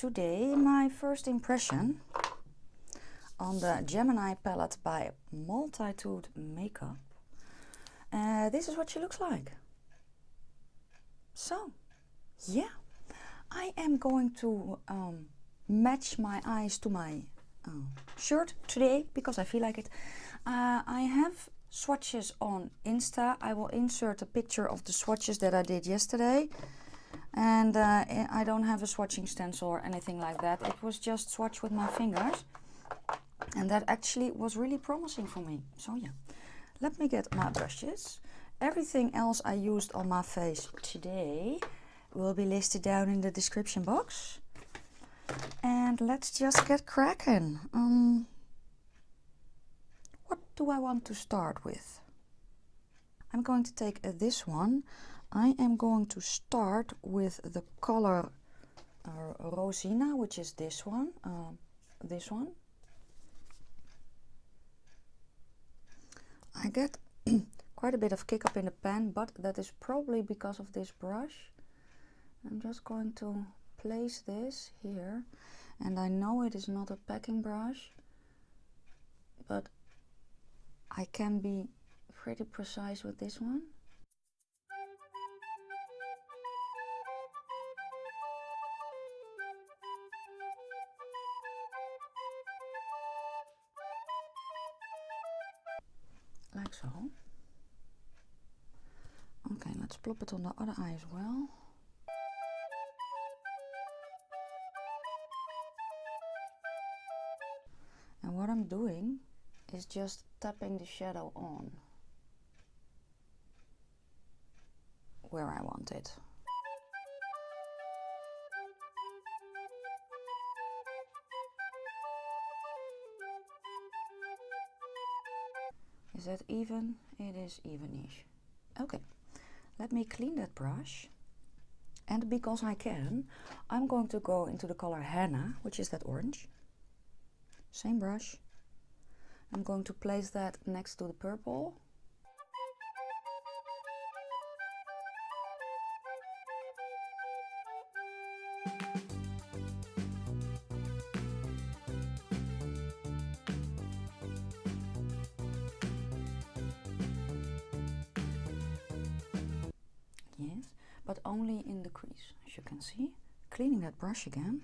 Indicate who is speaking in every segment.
Speaker 1: today my first impression on the Gemineye Palette by Multitude Makeup. This is what she looks like. So, yeah, I am going to match my eyes to my shirt today because I feel like it. I have swatches on Insta. I will insert a picture of the swatches that I did yesterday. And I don't have a swatching stencil or anything like that. It was just swatch with my fingers. And that actually was really promising for me. So yeah, let me get my brushes. Everything else I used on my face today will be listed down in the description box. And let's just get cracking. What do I want to start with? I'm going to take this one. I am going to start with the color Rosina, which is this one. I get quite a bit of kick up in the pen, but that is probably because of this brush. I'm just going to place this here, and I know it is not a packing brush, but I can be pretty precise with this one. Like so. Okay, let's plop it on the other eye as well. And what I'm doing is just tapping the shadow on where I want it. Is that even? It is evenish. Okay, let me clean that brush. And because I can, I'm going to go into the color Henna, which is that orange. Same brush. I'm going to place that next to the purple. Yes, but only in the crease, as you can see. Cleaning that brush again.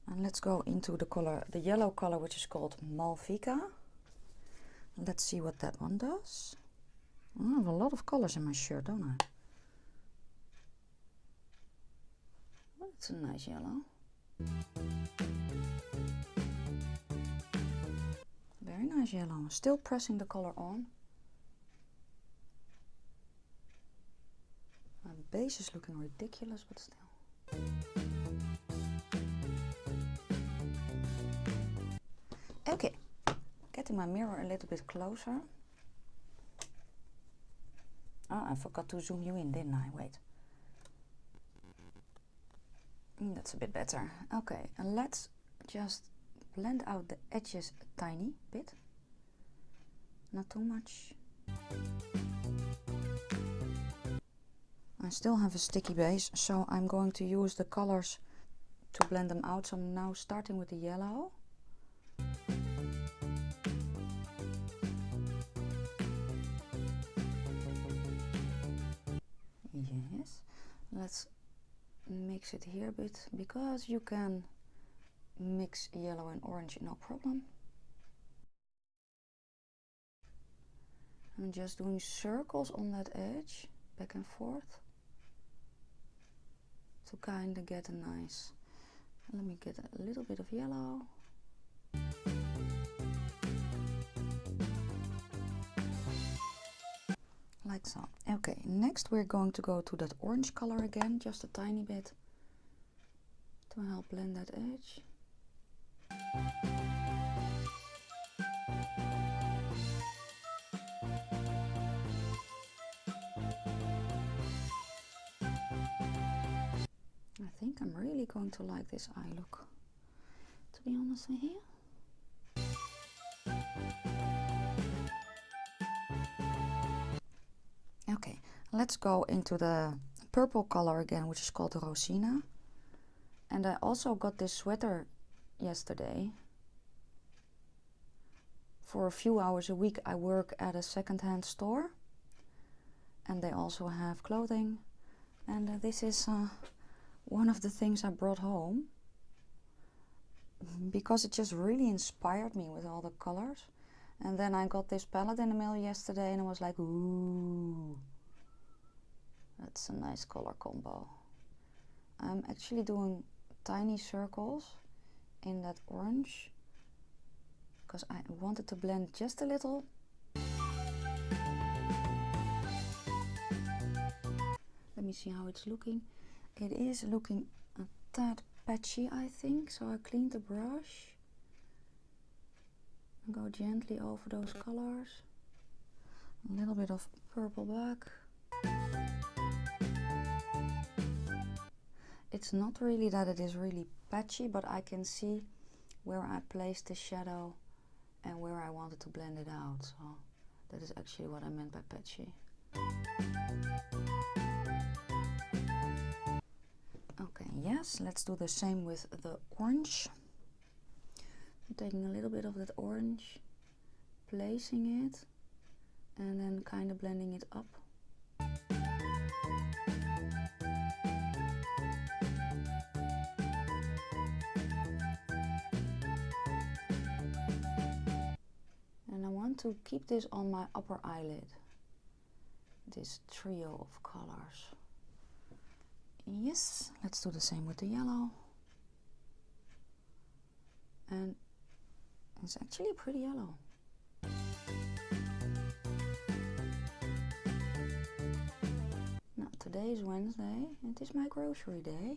Speaker 1: And let's go into the color, the yellow color, which is called Fika. Let's see what that one does. I have a lot of colors in my shirt, don't I? Oh, it's a nice yellow. Very nice yellow. Still pressing the color on. My base is looking ridiculous, but still. Okay, getting my mirror a little bit closer. Oh, I forgot to zoom you in, didn't I? Wait. That's a bit better. Okay, and let's just blend out the edges a tiny bit. Not too much. I still have a sticky base, so I'm going to use the colors to blend them out. So I'm now starting with the yellow. Yes, let's mix it here a bit, because you can mix yellow and orange, no problem. I'm just doing circles on that edge, back and forth, to kind of get a nice, let me get a little bit of yellow. Like so. Okay, next we're going to go to that orange color again, just a tiny bit, to help blend that edge. I think I'm really going to like this eye look, to be honest with you. Okay, let's go into the purple color again, which is called Rosina. And I also got this sweater yesterday. For a few hours a week I work at a second-hand store, and they also have clothing, and this is one of the things I brought home because it just really inspired me with all the colors. And then I got this palette in the mail yesterday and I was like, ooh, that's a nice color combo. I'm actually doing tiny circles in that orange because I wanted to blend just a little. Let me see how it's looking. It is looking a tad patchy, I think, so I cleaned the brush and go gently over those colors. A little bit of purple back. It's not really that it is really patchy, but I can see where I placed the shadow and where I wanted to blend it out. So that is actually what I meant by patchy. Okay, yes, let's do the same with the orange. I'm taking a little bit of that orange, placing it, and then kind of blending it up. And I want to keep this on my upper eyelid, this trio of colors. Yes, let's do the same with the yellow. And it's actually a pretty yellow. Now, today is Wednesday. It is my grocery day.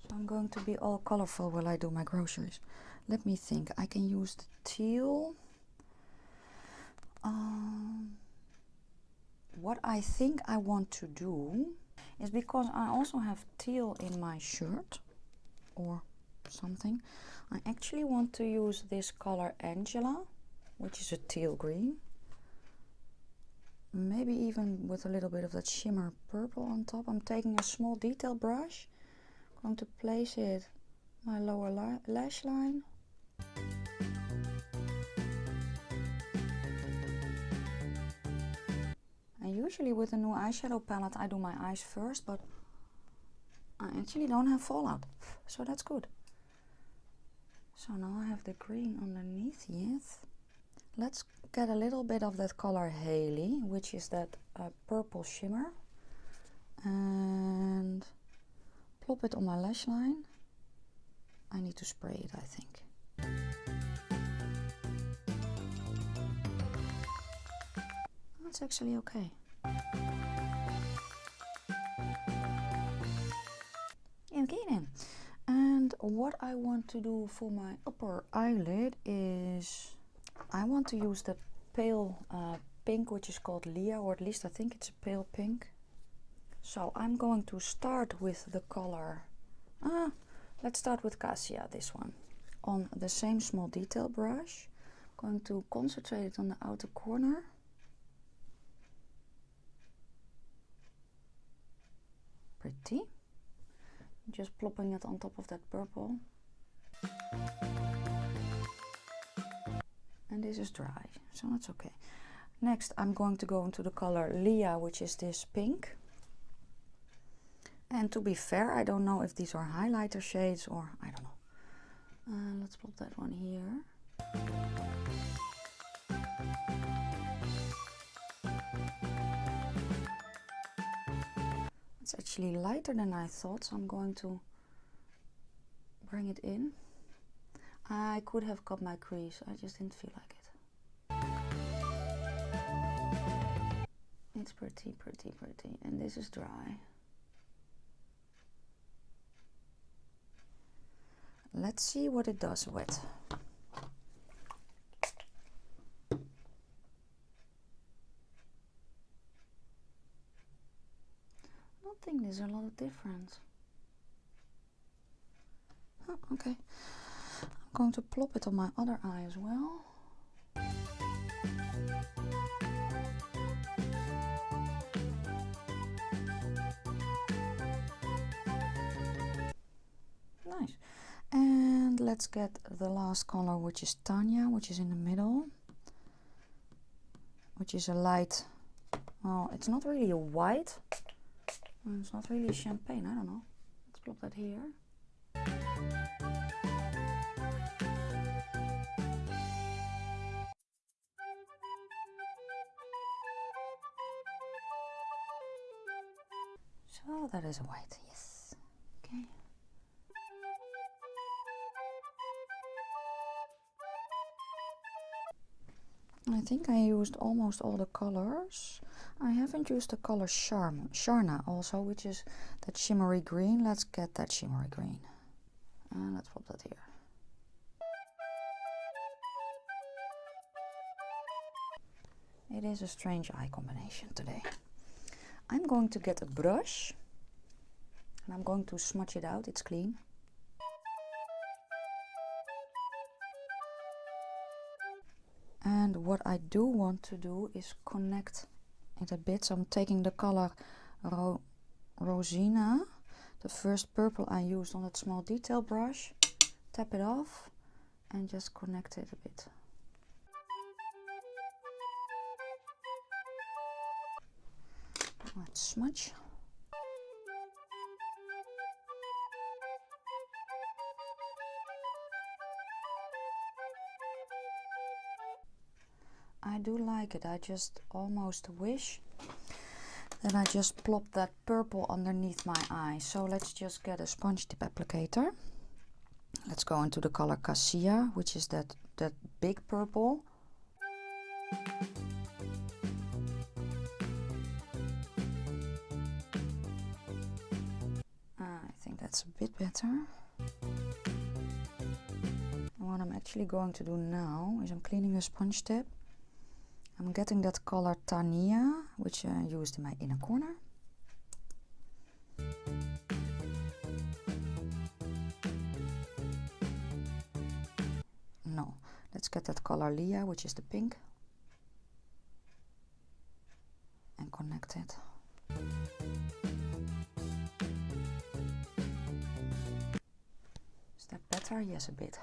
Speaker 1: So I'm going to be all colorful while I do my groceries. Let me think. I can use the teal. What I think I want to do is, because I also have teal in my shirt or something, I actually want to use this color Angela, which is a teal green. Maybe even with a little bit of that shimmer purple on top. I'm taking a small detail brush, going to place it my lower lash line. And usually with a new eyeshadow palette I do my eyes first, but I actually don't have fallout, so that's good. So now I have the green underneath, yes. Let's get a little bit of that color Haley, which is that purple shimmer, and plop it on my lash line. I need to spray it, I think. That's actually okay. Okay then. And what I want to do for my upper eyelid is I want to use the pale pink, which is called Leah, or at least I think it's a pale pink. So I'm going to start with the color, let's start with Cassia, this one. On the same small detail brush, I'm going to concentrate it on the outer corner. Pretty. Just plopping it on top of that purple. And this is dry, so that's okay. Next I'm going to go into the color Leah, which is this pink. And to be fair, I don't know if these are highlighter shades or I don't know. Let's plop that one here. It's actually lighter than I thought, so I'm going to bring it in. I could have cut my crease, I just didn't feel like it. It's pretty, pretty, pretty, and this is dry. Let's see what it does wet. I don't think there's a lot of difference. Oh, okay. I'm going to plop it on my other eye as well. Nice. And let's get the last color, which is Tanya, which is in the middle, which is a light, well, it's not really a white, and it's not really a champagne, I don't know. Let's plop that here. So that is a white, yes. Okay. I think I used almost all the colors. I haven't used the color Sharna also, which is that shimmery green. Let's get that shimmery green. And let's pop that here. It is a strange eye combination today. I'm going to get a brush and I'm going to smudge it out. It's clean. And what I do want to do is connect it a bit. So I'm taking the color Rosina, the first purple I used on that small detail brush, tap it off and just connect it a bit. Let's smudge. I do like it. I just almost wish that I just plopped that purple underneath my eye. So let's just get a sponge tip applicator. Let's go into the color Cassia, which is that big purple. I think that's a bit better. What I'm actually going to do now is I'm cleaning the sponge tip. I'm getting that color Tania, which I used in my inner corner. No, let's get that color Leah, which is the pink. And connect it. Is that better? Yes, a bit.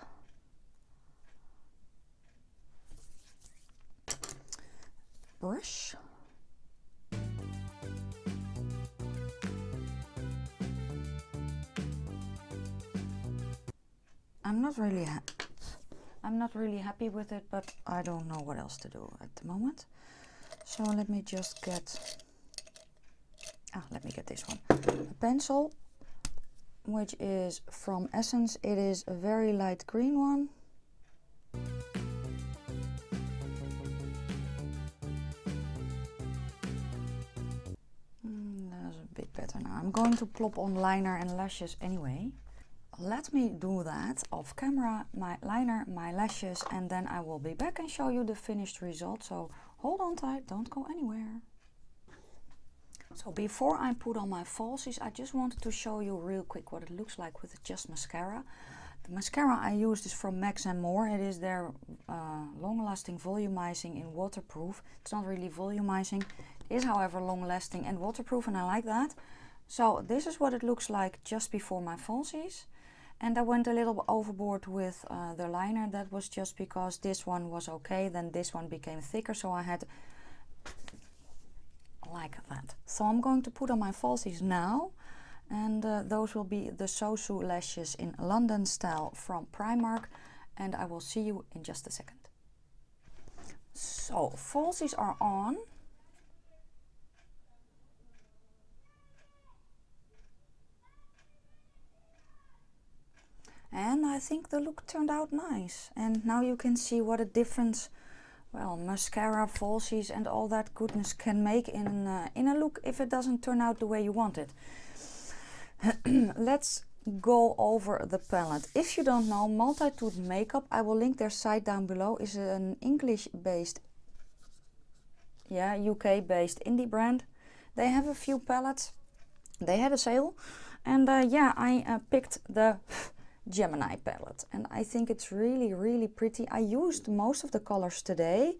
Speaker 1: Brush. I'm not really happy with it, but I don't know what else to do at the moment. So let me just get let me get this one. A pencil, which is from Essence. It is a very light green one. That's a bit better now. I'm going to plop on liner and lashes anyway. Let me do that off camera, my liner, my lashes, and then I will be back and show you the finished result. So hold on tight, don't go anywhere. So before I put on my falsies, I just wanted to show you real quick what it looks like with just mascara. The mascara I used is from Max & More. It is their long-lasting volumizing in waterproof. It's not really volumizing. It is, however, long-lasting and waterproof, and I like that. So this is what it looks like just before my falsies. And I went a little overboard with the liner. That was just because this one was okay, then this one became thicker, so I had like that. So I'm going to put on my falsies now, and those will be the Sosu lashes in London style from Primark, and I will see you in just a second. So falsies are on. And I think the look turned out nice. And now you can see what a difference, well, mascara, falsies and all that goodness can make in a look if it doesn't turn out the way you want it. Let's go over the palette. If you don't know, Multitude Makeup, I will link their site down below, is an English-based, UK-based indie brand. They have a few palettes. They had a sale. And I picked the Gemineye palette, and I think it's really pretty. I used most of the colors today.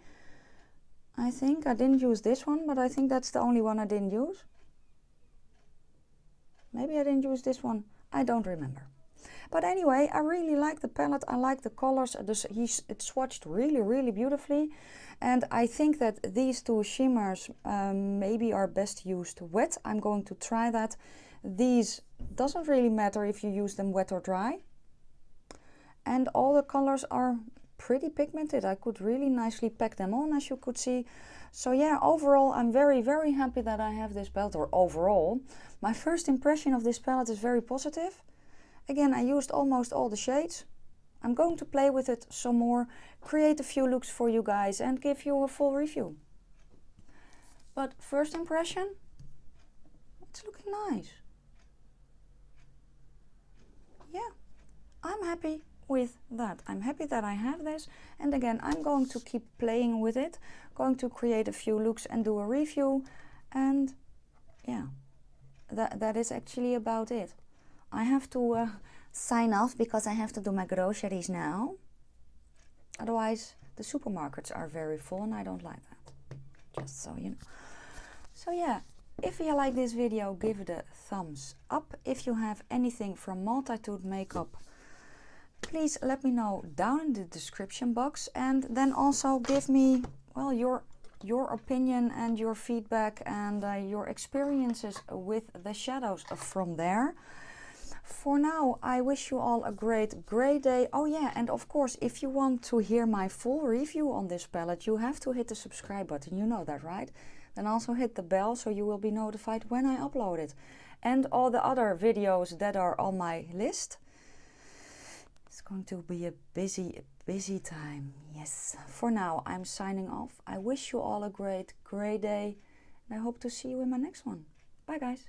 Speaker 1: I think I didn't use this one, but I think that's the only one I didn't use. Maybe I didn't use this one. I don't remember. But anyway, I really like the palette. I like the colors. It's swatched really beautifully. And I think that these two shimmers maybe are best used wet. I'm going to try that. These doesn't really matter if you use them wet or dry. And all the colors are pretty pigmented. I could really nicely pack them on, as you could see. So yeah, overall I'm very happy that I have this palette. Or overall, my first impression of this palette is very positive. Again, I used almost all the shades. I'm going to play with it some more, create a few looks for you guys and give you a full review. But first impression, it's looking nice. Yeah, I'm happy with that. I'm happy that I have this, and again I'm going to keep playing with it, going to create a few looks and do a review, and yeah, that is actually about it. I have to sign off because I have to do my groceries now, otherwise the supermarkets are very full and I don't like that, just so you know. So yeah, if you like this video, give it a thumbs up. If you have anything from Multitude Makeup, please let me know down in the description box, and then also give me, well, your opinion and your feedback and your experiences with the shadows from there. For now, I wish you all a great day. Oh yeah, and of course, if you want to hear my full review on this palette, you have to hit the subscribe button, you know that, right? Then also hit the bell so you will be notified when I upload it. And all the other videos that are on my list. It's going to be a busy time. Yes. For now, I'm signing off. I wish you all a great day. And I hope to see you in my next one. Bye guys.